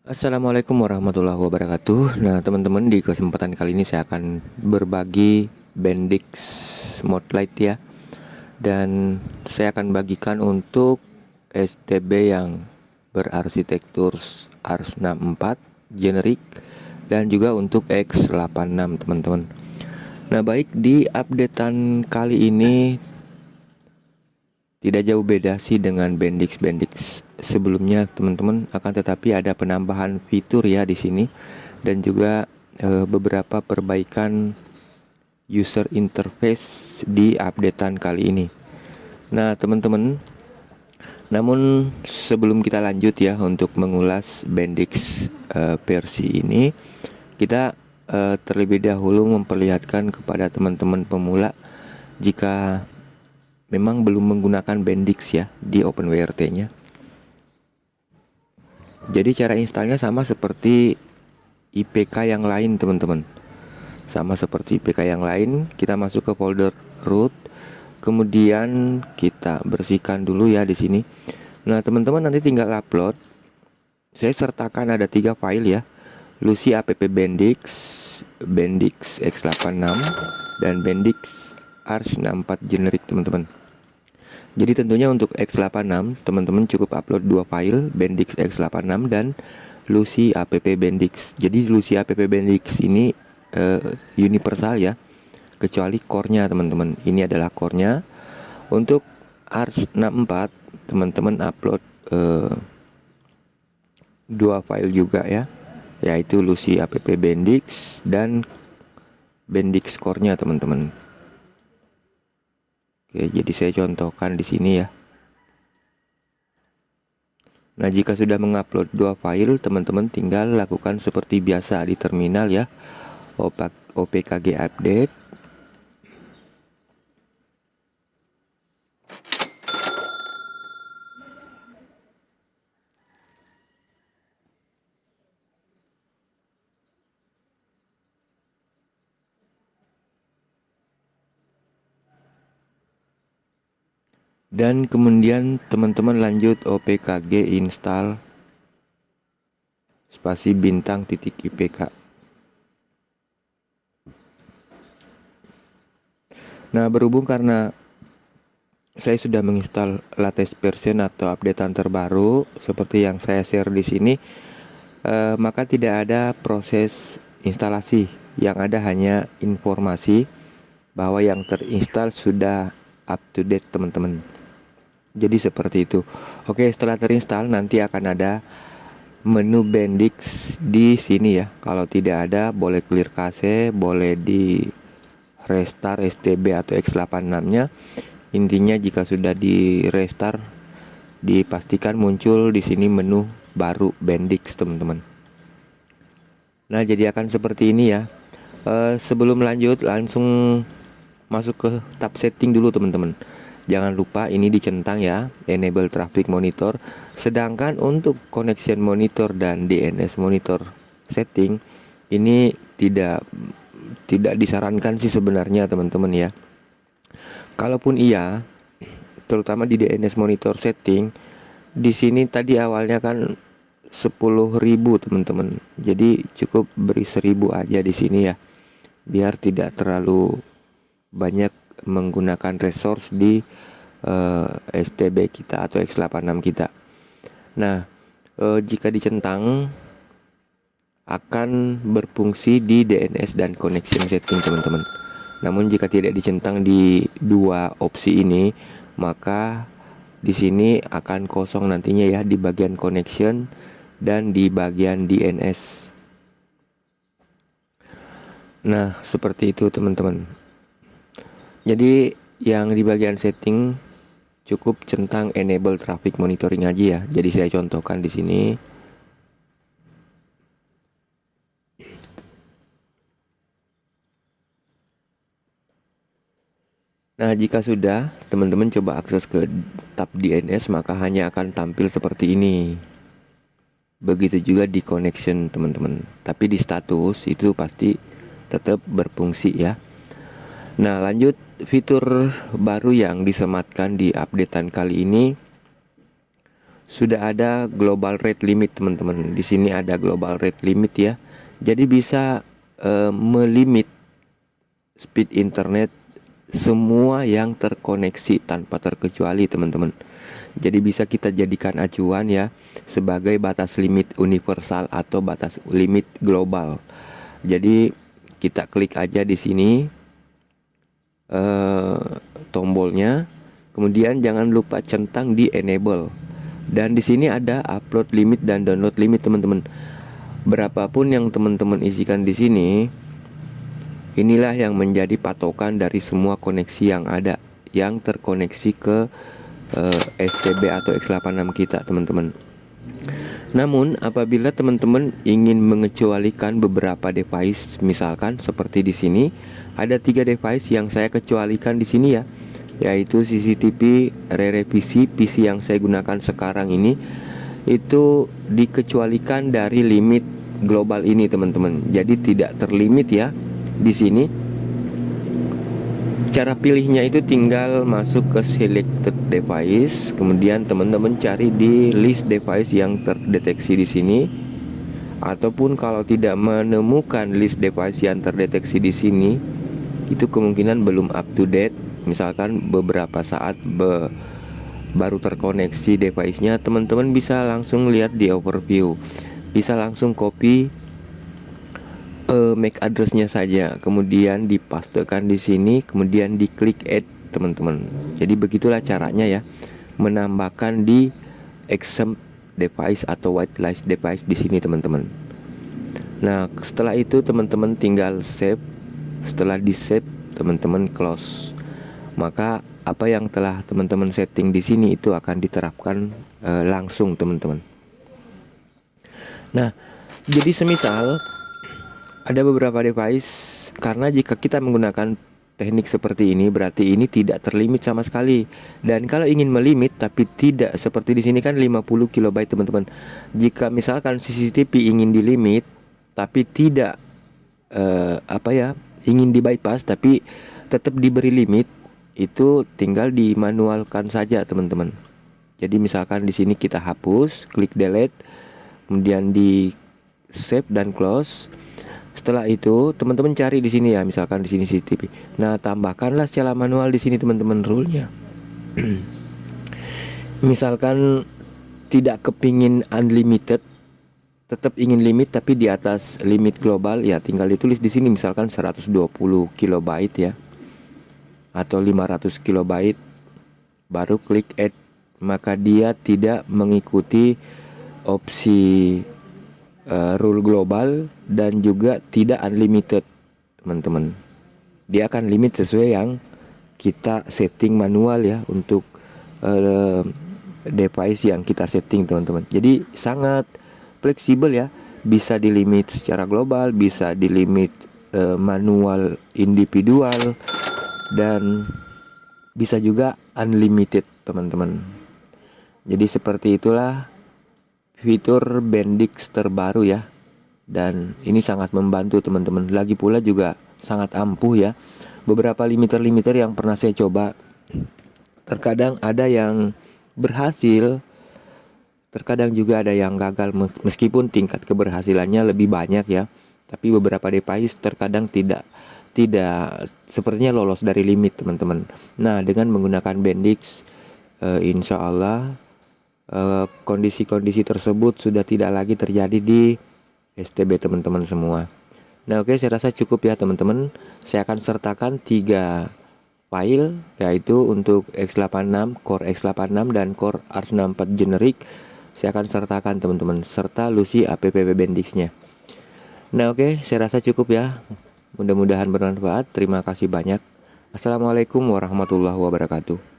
Assalamualaikum warahmatullahi wabarakatuh. Nah, teman-teman, di kesempatan kali ini saya akan berbagi Bendix Modlite ya. Dan saya akan bagikan untuk STB yang berarsitektur ARS64 generik dan juga untuk X86 teman-teman. Nah, baik, di updatean kali ini tidak jauh beda sih dengan Bendix sebelumnya teman-teman, akan tetapi ada penambahan fitur ya di sini dan juga beberapa perbaikan user interface di updatean kali ini. Nah, teman-teman, namun sebelum kita lanjut ya untuk mengulas Bendix versi ini, kita terlebih dahulu memperlihatkan kepada teman-teman pemula jika memang belum menggunakan Bendix ya di OpenWRT-nya. Jadi cara installnya sama seperti IPK yang lain teman-teman. Sama seperti IPK yang lain, kita masuk ke folder root, kemudian kita bersihkan dulu ya di sini. Nah teman-teman nanti tinggal upload. Saya sertakan ada 3 file ya, Lucy app Bendix, Bendix x86, dan Bendix ARS64 generik teman-teman. Jadi tentunya untuk X86 teman-teman cukup upload 2 file, Bendix X86 dan Lucy app Bendix. Jadi Lucy app Bendix ini universal ya, kecuali core-nya teman-teman. Ini adalah core-nya. Untuk ARS64 teman-teman upload 2 file juga ya, yaitu Lucy app Bendix dan Bendix core-nya teman-teman. Oke, jadi saya contohkan di sini ya. Nah, jika sudah mengupload 2 file, teman-teman tinggal lakukan seperti biasa di terminal ya. OPKG update. Dan kemudian teman-teman lanjut OPKG install spasi bintang titik IPK. Nah, berhubung karena saya sudah menginstal latest version atau updatean terbaru seperti yang saya share di sini, maka tidak ada proses instalasi. Yang ada hanya informasi bahwa yang terinstall sudah up to date teman-teman. Jadi seperti itu. Oke, setelah terinstall nanti akan ada menu Bendix di sini ya. Kalau tidak ada boleh clear cache, boleh di restart STB atau X86-nya. Intinya jika sudah di restart dipastikan muncul di sini menu baru Bendix teman-teman. Nah, jadi akan seperti ini ya. Sebelum lanjut langsung masuk ke tab setting dulu teman-teman. Jangan lupa ini dicentang ya, enable traffic monitor. Sedangkan untuk connection monitor dan DNS monitor setting ini tidak disarankan sih sebenarnya teman-teman ya. Kalaupun iya, terutama di DNS monitor setting, di sini tadi awalnya kan 10.000 teman-teman. Jadi cukup beri 1.000 aja di sini ya. Biar tidak terlalu banyak menggunakan resource di STB kita atau X86 kita. Nah, jika dicentang akan berfungsi di DNS dan connection setting teman-teman. Namun jika tidak dicentang di dua opsi ini, maka di sini akan kosong nantinya ya di bagian connection dan di bagian DNS. Nah, seperti itu teman-teman. Jadi yang di bagian setting cukup centang enable traffic monitoring aja ya. Jadi saya contohkan di sini. Nah, jika sudah teman-teman coba akses ke tab DNS, maka hanya akan tampil seperti ini. Begitu juga di connection teman-teman. Tapi di status itu pasti tetap berfungsi ya. Nah, lanjut fitur baru yang disematkan di updatean kali ini sudah ada global rate limit teman-teman. Di sini ada global rate limit ya. Jadi bisa melimit speed internet semua yang terkoneksi tanpa terkecuali teman-teman. Jadi bisa kita jadikan acuan ya sebagai batas limit universal atau batas limit global. Jadi kita klik aja di sini tombolnya, kemudian jangan lupa centang di enable. Dan di sini ada upload limit dan download limit teman-teman. Berapapun yang teman-teman isikan di sini, inilah yang menjadi patokan dari semua koneksi yang ada yang terkoneksi ke STB atau X86 kita teman-teman. Namun apabila teman-teman ingin mengecualikan beberapa device, misalkan seperti di sini ada 3 device yang saya kecualikan di sini ya, yaitu CCTV revisi PC yang saya gunakan sekarang ini itu dikecualikan dari limit global ini teman-teman. Jadi tidak terlimit ya. Di sini cara pilihnya itu tinggal masuk ke selected device, kemudian teman-teman cari di list device yang terdeteksi di sini. Ataupun kalau tidak menemukan list device yang terdeteksi di sini, itu kemungkinan belum up to date. Misalkan beberapa saat baru terkoneksi device-nya, teman-teman bisa langsung lihat di overview, bisa langsung copy MAC address-nya saja, kemudian dipastekan di sini, kemudian diklik add teman-teman. Jadi begitulah caranya ya, menambahkan di exempt device atau whitelist device di sini teman-teman. Nah setelah itu teman-teman tinggal save. Setelah di save teman-teman close, maka apa yang telah teman-teman setting di sini itu akan diterapkan langsung teman-teman. Nah, jadi semisal ada beberapa device, karena jika kita menggunakan teknik seperti ini berarti ini tidak terlimit sama sekali. Dan kalau ingin melimit tapi tidak seperti di sini kan 50 KB teman-teman. Jika misalkan CCTV ingin dilimit tapi tidak ingin di bypass tapi tetap diberi limit, itu tinggal dimanualkan saja teman-teman. Jadi misalkan di sini kita hapus, klik delete, kemudian di save dan close. Setelah itu teman-teman cari di sini ya, misalkan di sini CCTV. Nah tambahkanlah secara manual di sini teman-teman rule-nya. Misalkan tidak kepingin unlimited, tetap ingin limit tapi di atas limit global ya, tinggal ditulis di sini misalkan 120 KB ya, atau 500 KB, baru klik add. Maka dia tidak mengikuti opsi rule global dan juga tidak unlimited teman-teman. Dia akan limit sesuai yang kita setting manual ya, untuk device yang kita setting teman-teman. Jadi sangat fleksibel ya, bisa dilimit secara global, bisa dilimit manual individual, dan bisa juga unlimited teman-teman. Jadi seperti itulah fitur Bendix terbaru ya, dan ini sangat membantu teman-teman. Lagi pula juga sangat ampuh ya. Beberapa limiter-limiter yang pernah saya coba, terkadang ada yang berhasil, terkadang juga ada yang gagal, meskipun tingkat keberhasilannya lebih banyak ya. Tapi beberapa device terkadang tidak sepertinya lolos dari limit teman-teman. Nah dengan menggunakan Bendix, insya Allah kondisi-kondisi tersebut sudah tidak lagi terjadi di STB teman-teman semua. Nah oke, saya rasa cukup ya teman-teman. Saya akan sertakan 3 file, yaitu untuk X86, Core X86 dan Core Ars64 generic. Saya akan sertakan teman-teman, serta Lucy APPP Bendix-nya. Nah oke, saya rasa cukup ya. Mudah-mudahan bermanfaat. Terima kasih banyak. Assalamualaikum warahmatullahi wabarakatuh.